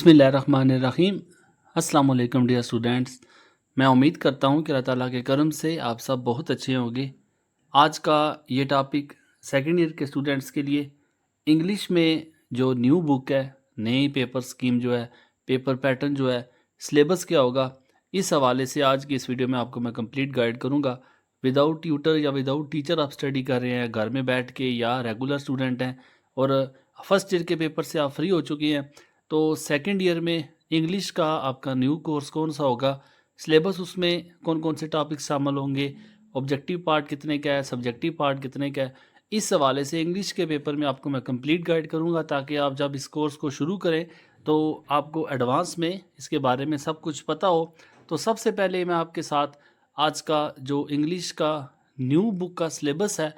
बिस्मिल्लाहिर्रहमानिर्रहीम। अस्सलाम वालेकुम डियर स्टूडेंट्स। मैं उम्मीद करता हूँ कि अल्लाह ताला के करम से आप सब बहुत अच्छे होंगे। आज का ये टॉपिक सेकंड ईयर के स्टूडेंट्स के लिए इंग्लिश में जो न्यू बुक है, नई पेपर स्कीम जो है, पेपर पैटर्न जो है, सिलेबस क्या होगा, इस हवाले से आज की इस वीडियो में आपको मैं कंप्लीट गाइड करूँगा। विदाउट ट्यूटर या विदाउट टीचर आप स्टडी कर रहे हैं घर में बैठ के, या रेगुलर स्टूडेंट हैं और फर्स्ट ईयर के पेपर से आप फ्री हो चुके हैं, तो सेकंड ईयर में इंग्लिश का आपका न्यू कोर्स कौन सा होगा, सिलेबस उसमें कौन कौन से टॉपिक्स शामिल होंगे, ऑब्जेक्टिव पार्ट कितने का है, सब्जेक्टिव पार्ट कितने का है, इस हवाले से इंग्लिश के पेपर में आपको मैं कंप्लीट गाइड करूंगा, ताकि आप जब इस कोर्स को शुरू करें तो आपको एडवांस में इसके बारे में सब कुछ पता हो। तो सबसे पहले मैं आपके साथ आज का जो इंग्लिश का न्यू बुक का सिलेबस है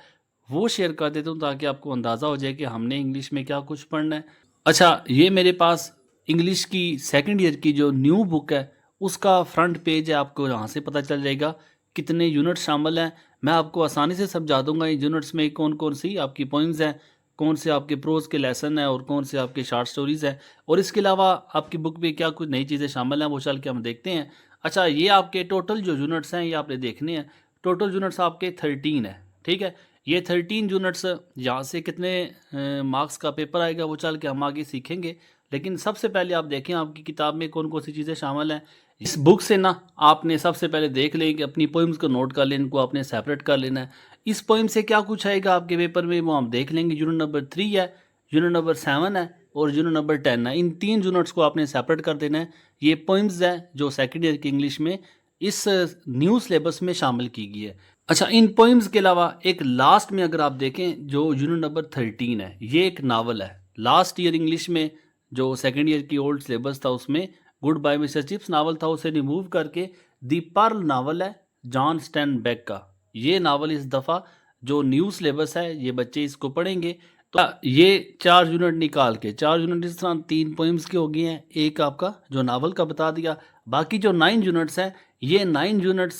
वो शेयर कर देता हूँ, ताकि आपको अंदाज़ा हो जाए कि हमने इंग्लिश में क्या कुछ पढ़ना है। अच्छा, ये मेरे पास इंग्लिश की सेकंड ईयर की जो न्यू बुक है उसका फ्रंट पेज है, आपको यहाँ से पता चल जाएगा कितने यूनिट शामिल हैं। मैं आपको आसानी से समझा दूंगा इन यूनिट्स में कौन कौन सी आपकी पोइम्स हैं, कौन से आपके प्रोज के लेसन हैं और कौन से आपके शॉर्ट स्टोरीज़ हैं, और इसके अलावा आपकी बुक में क्या कुछ नई चीज़ें शामिल हैं वो चल के हम देखते हैं। अच्छा, ये आपके टोटल जो यूनिट्स हैं ये आपने देखने हैं। टोटल यूनिट्स आपके 13 है, ठीक है। ये 13 यूनिट्स, यहाँ से कितने मार्क्स का पेपर आएगा वो चल के हम आगे सीखेंगे। लेकिन सबसे पहले आप देखें आपकी किताब में कौन कौन सी चीज़ें शामिल हैं। इस बुक से ना आपने सबसे पहले देख लें कि अपनी पोइम्स को नोट कर लें, इनको आपने सेपरेट कर लेना है। इस पोइम से क्या कुछ आएगा आपके पेपर में वो हम देख लेंगे। यूनिट नंबर 3 है, यूनिट नंबर 7 है और यूनिट नंबर 10 है। इन 3 यूनिट्स को आपने सेपरेट कर देना है। ये पोइम्स है जो सेकेंड ईयर की इंग्लिश में इस न्यू सिलेबस में शामिल की गई है। अच्छा, इन पोइम्स के अलावा एक लास्ट में अगर आप देखें जो यूनिट नंबर 13 है, ये एक नावल है। लास्ट ईयर इंग्लिश में जो सेकेंड ईयर की ओल्ड सिलेबस था उसमें goodbye Mister Chips novel था, उसे रिमूव करके दी पर्ल नावल है जॉन स्टैनबेक का। ये नावल इस दफ़ा जो न्यू सिलेबस है ये बच्चे इसको पढ़ेंगे। तो ये 4 यूनिट निकाल के, 4 यूनिट इस तरह 3 पोइम्स के हो गए हैं, एक आपका जो नावल का बता दिया। बाकी जो 9 यूनिट्स हैं ये 9 यूनिट्स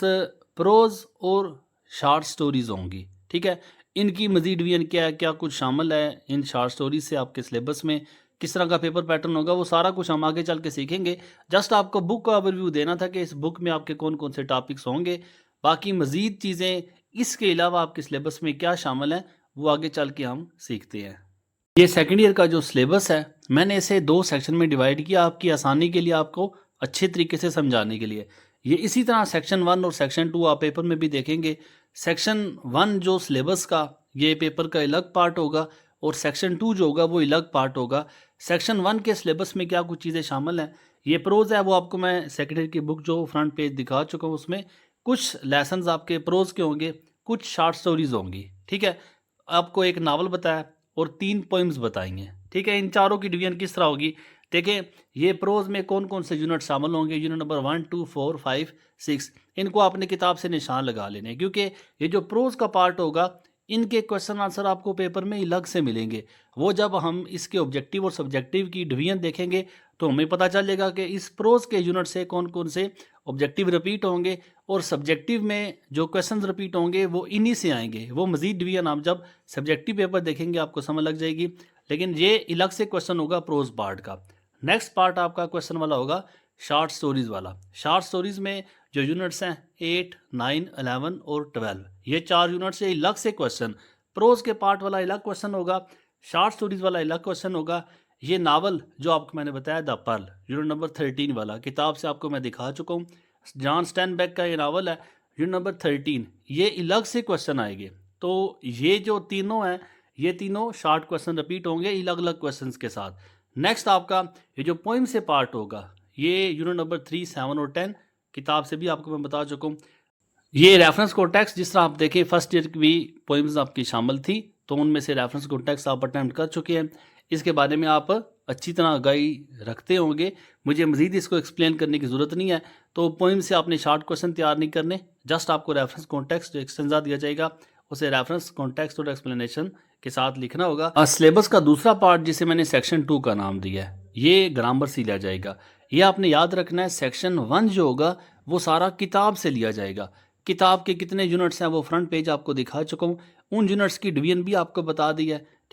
प्रोज और शॉर्ट स्टोरीज होंगी, ठीक है। इनकी मजीद डिवीजन क्या है, क्या कुछ शामिल है इन शॉर्ट स्टोरीज से, आपके सिलेबस में किस तरह का पेपर पैटर्न होगा, वो सारा कुछ हम आगे चल के सीखेंगे। जस्ट आपको बुक का ओवरव्यू देना था कि इस बुक में आपके कौन कौन से टॉपिक्स होंगे। बाकी मजीद चीज़ें इसके अलावा आपके सिलेबस में क्या शामिल है वो आगे चल के हम सीखते हैं। ये सेकेंड ईयर का जो सिलेबस है मैंने इसे 2 सेक्शन में डिवाइड किया आपकी आसानी के लिए, आपको अच्छे तरीके से समझाने के लिए। ये इसी तरह सेक्शन 1 और सेक्शन 2 आप पेपर में भी देखेंगे। सेक्शन 1 जो सिलेबस का ये पेपर का अलग पार्ट होगा और सेक्शन 2 जो होगा वो अलग पार्ट होगा। सेक्शन 1 के सिलेबस में क्या कुछ चीज़ें शामिल हैं, ये प्रोज है वो आपको मैं सेकेंड ईयर की बुक जो फ्रंट पेज दिखा चुका हूँ, उसमें कुछ लेसन्स आपके प्रोज के होंगे, कुछ शॉर्ट स्टोरीज होंगी, ठीक है। आपको एक नावल बताया और 3 पोइम्स बताएंगे, ठीक है। इन चारों की डिवीजन किस तरह होगी देखें। ये प्रोज में कौन कौन से यूनिट शामिल होंगे, यूनिट नंबर 1, 2, 4, 5, 6, इनको आपने किताब से निशान लगा लेने, क्योंकि ये जो प्रोज का पार्ट होगा इनके क्वेश्चन आंसर आपको पेपर में अलग से मिलेंगे। वो जब हम इसके ऑब्जेक्टिव और सब्जेक्टिव की डिवीजन देखेंगे तो हमें पता चलेगा कि इस प्रोज के यूनिट से कौन कौन से ऑब्जेक्टिव रिपीट होंगे और सब्जेक्टिव में जो क्वेश्चन रिपीट होंगे वो इन्हीं से आएंगे। वो मजीद डिवीजन आप जब सब्जेक्टिव पेपर देखेंगे आपको समझ लग जाएगी। लेकिन ये अलग से क्वेश्चन होगा प्रोज पार्ट का। नेक्स्ट पार्ट आपका क्वेश्चन वाला होगा शॉर्ट स्टोरीज वाला। शॉर्ट स्टोरीज में जो यूनिट्स हैं 8, 9, 11 और 12, ये 4 यूनिट से अलग से क्वेश्चन। प्रोज के पार्ट वाला अलग क्वेश्चन होगा, शॉर्ट स्टोरीज वाला अलग क्वेश्चन होगा। ये नावल जो आपको मैंने बताया द पर्ल, यूनिट नंबर 13 वाला, किताब से आपको मैं दिखा चुका हूँ, जॉन स्टैनबेक का ये नावल है, यूनिट नंबर 13, ये अलग से क्वेश्चन आएंगे। तो ये जो तीनों हैं ये तीनों शॉर्ट क्वेश्चन रिपीट होंगे अलग अलग क्वेश्चन के साथ। नेक्स्ट आपका ये जो पोइम से पार्ट होगा ये यूनिट नंबर 3, 7 और 10, किताब से भी आपको मैं बता चुका हूँ। ये रेफरेंस कॉन्टेक्स्ट जिस तरह आप देखें फर्स्ट ईयर की भी पोइम्स आपकी शामिल थी, तो उनमें से रेफरेंस कॉन्टेक्स्ट आप अटेम्प्ट कर चुके हैं। इसके बारे में आप अच्छी तरह आगाही रखते होंगे, मुझे मज़ीद इसको एक्सप्लेन करने की ज़रूरत नहीं है। तो पोइम से आपने शॉर्ट क्वेश्चन तैयार नहीं करने, जस्ट आपको रेफरेंस कॉन्टेक्स्ट जो एक्सटेंजा दिया जाएगा उसे रेफरेंस कॉन्टेक्स्ट और एक्सप्लेनेशन के साथ लिखना होगा। सिलेबस का दूसरा पार्ट जिसे मैंने सेक्शन 2 का नाम दिया है ये ग्रामर से लिया जाएगा। ये आपने याद रखना है, सेक्शन 1 जो होगा वो सारा किताब से लिया जाएगा। किताब के कितने यूनिट्स हैं वो फ्रंट पेज आपको दिखा चुका हूँ, उन यूनिट्स की डिवीजन भी आपको बता दी है,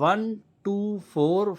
1 2 4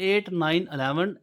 8 9 11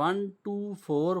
1 2 4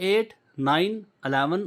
8 9 11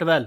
12،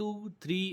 2 3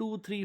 2 3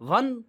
1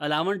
11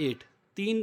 8. 3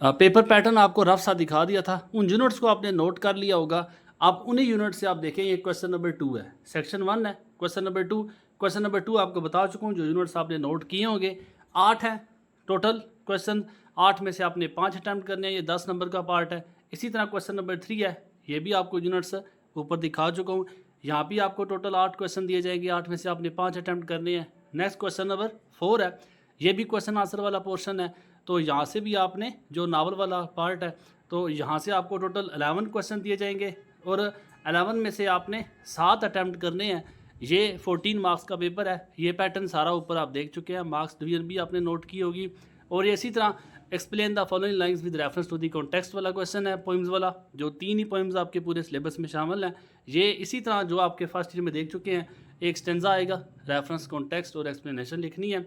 पेपर पैटर्न आपको रफ सा दिखा दिया था, उन यूनिट्स को आपने नोट कर लिया होगा। आप उन्हीं यूनिट से आप देखें, ये क्वेश्चन नंबर 2 है, सेक्शन 1 है, क्वेश्चन नंबर 2 आपको बता चुका हूँ। जो यूनिट्स आपने नोट किए होंगे 8 हैं टोटल क्वेश्चन, 8 में से आपने 5 अटैम्प्ट करने हैं, ये 10 नंबर का पार्ट है। इसी तरह क्वेश्चन नंबर 3 है, ये भी आपको यूनिट्स ऊपर दिखा चुका हूँ। यहाँ भी आपको टोटल 8 क्वेश्चन दिए जाएंगे, 8 में से आपने 5 अटैम्प्ट करने हैं। नेक्स्ट क्वेश्चन नंबर 4 है, ये भी क्वेश्चन आंसर वाला पोर्शन है। तो यहाँ से भी आपने जो नावल वाला पार्ट है, तो यहाँ से आपको टोटल 11 क्वेश्चन दिए जाएंगे और 11 में से आपने 7 अटैम्प्ट करने हैं। ये 14 मार्क्स का पेपर है। ये पैटर्न सारा ऊपर आप देख चुके हैं, मार्क्स डिवीजन भी आपने नोट की होगी। और ये इसी तरह explain the following lines with reference to the context वाला क्वेश्चन है, पोइम्स वाला, जो 3 ही पोइम्स आपके पूरे सिलेबस में शामिल हैं। ये इसी तरह जो आपके फर्स्ट ईयर में देख चुके हैं, एक स्टेंजा आएगा, रेफरेंस, कॉन्टेक्स्ट और एक्सप्लेनेशन लिखनी है।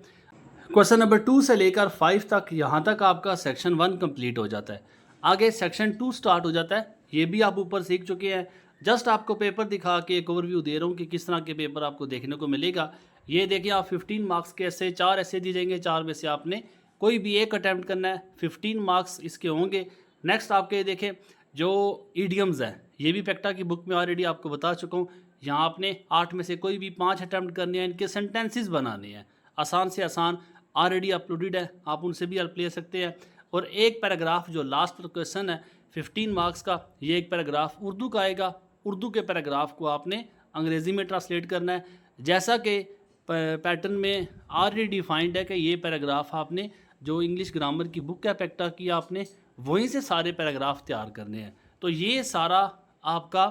क्वेश्चन नंबर 2 से लेकर 5 तक, यहाँ तक आपका सेक्शन 1 कंप्लीट हो जाता है। आगे सेक्शन 2 स्टार्ट हो जाता है, ये भी आप ऊपर सीख चुके हैं। जस्ट आपको पेपर दिखा के एक ओवरव्यू दे रहा हूँ कि किस तरह के पेपर आपको देखने को मिलेगा। ये देखिए, आप 15 मार्क्स के ऐसे 4 ऐसे दिए जाएंगे, 4 में से आपने कोई भी एक अटैम्प्ट करना है, 15 मार्क्स इसके होंगे। नेक्स्ट आपके देखें जो ईडियम्स हैं, ये भी पेक्टा की बुक में ऑलरेडी आपको बता चुका हूँ। यहाँ आपने 8 में से कोई भी 5 अटैम्प्ट करने हैं, इनके सेंटेंसेस बनाने हैं, आसान से आसान, ऑलरेडी अपलोडेड है, आप उनसे भी हेल्प ले सकते हैं। और एक पैराग्राफ जो लास्ट क्वेश्चन है 15 मार्क्स का, ये एक पैराग्राफ उर्दू का आएगा। उर्दू के पैराग्राफ को आपने अंग्रेज़ी में ट्रांसलेट करना है, जैसा कि पैटर्न में ऑलरेडी डिफाइंड है कि ये पैराग्राफ आपने जो इंग्लिश ग्रामर की बुक है पेक्टा की, आपने वहीं से सारे पैराग्राफ तैयार करने हैं। तो ये सारा आपका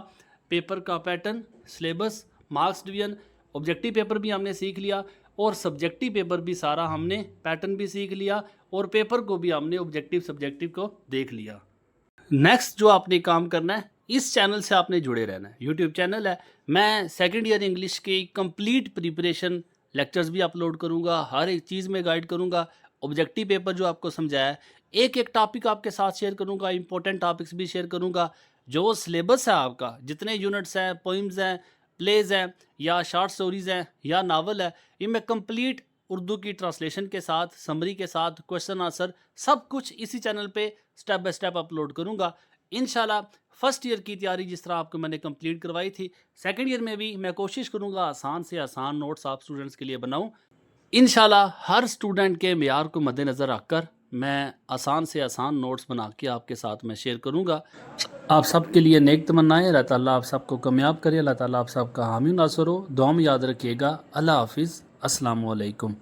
पेपर का pattern, syllabus, marks division, objective paper भी हमने सीख लिया और सब्जेक्टिव पेपर भी सारा हमने पैटर्न भी सीख लिया और पेपर को भी हमने ऑब्जेक्टिव सब्जेक्टिव को देख लिया। नेक्स्ट जो आपने काम करना है, इस चैनल से आपने जुड़े रहना है। यूट्यूब चैनल है, मैं सेकंड ईयर इंग्लिश की कंप्लीट प्रिपरेशन लेक्चर्स भी अपलोड करूंगा, हर एक चीज़ में गाइड करूंगा। ऑब्जेक्टिव पेपर जो आपको समझाया है, एक एक टॉपिक आपके साथ शेयर करूंगा, इंपॉर्टेंट टॉपिक्स भी शेयर करूंगा। जो सिलेबस है आपका, जितने यूनिट्स हैं, पोइम्स हैं, प्लेज हैं या शॉर्ट स्टोरीज़ हैं या नावल है, ये मैं कंप्लीट उर्दू की ट्रांसलेशन के साथ, समरी के साथ, क्वेश्चन आंसर सब कुछ इसी चैनल पे स्टेप बाय स्टेप अपलोड करूंगा। इंशाल्लाह फर्स्ट ईयर की तैयारी जिस तरह आपको मैंने कंप्लीट करवाई थी, सेकंड ईयर में भी मैं कोशिश करूंगा आसान से आसान नोट्स आप स्टूडेंट्स के लिए बनाऊं। इंशाल्लाह हर स्टूडेंट के मेयार को मद्देनज़र रखकर मैं आसान से आसान नोट्स बना के आपके साथ मैं शेयर करूंगा। आप सबके लिए नेक तमन्नाएं, अल्लाह ताला आप सबको कामयाब करे, अल्लाह ताला आप सबका हामी नासर हो। दुआ में याद रखिएगा। अल्लाह हाफिज़, अस्सलामु अलैकुम।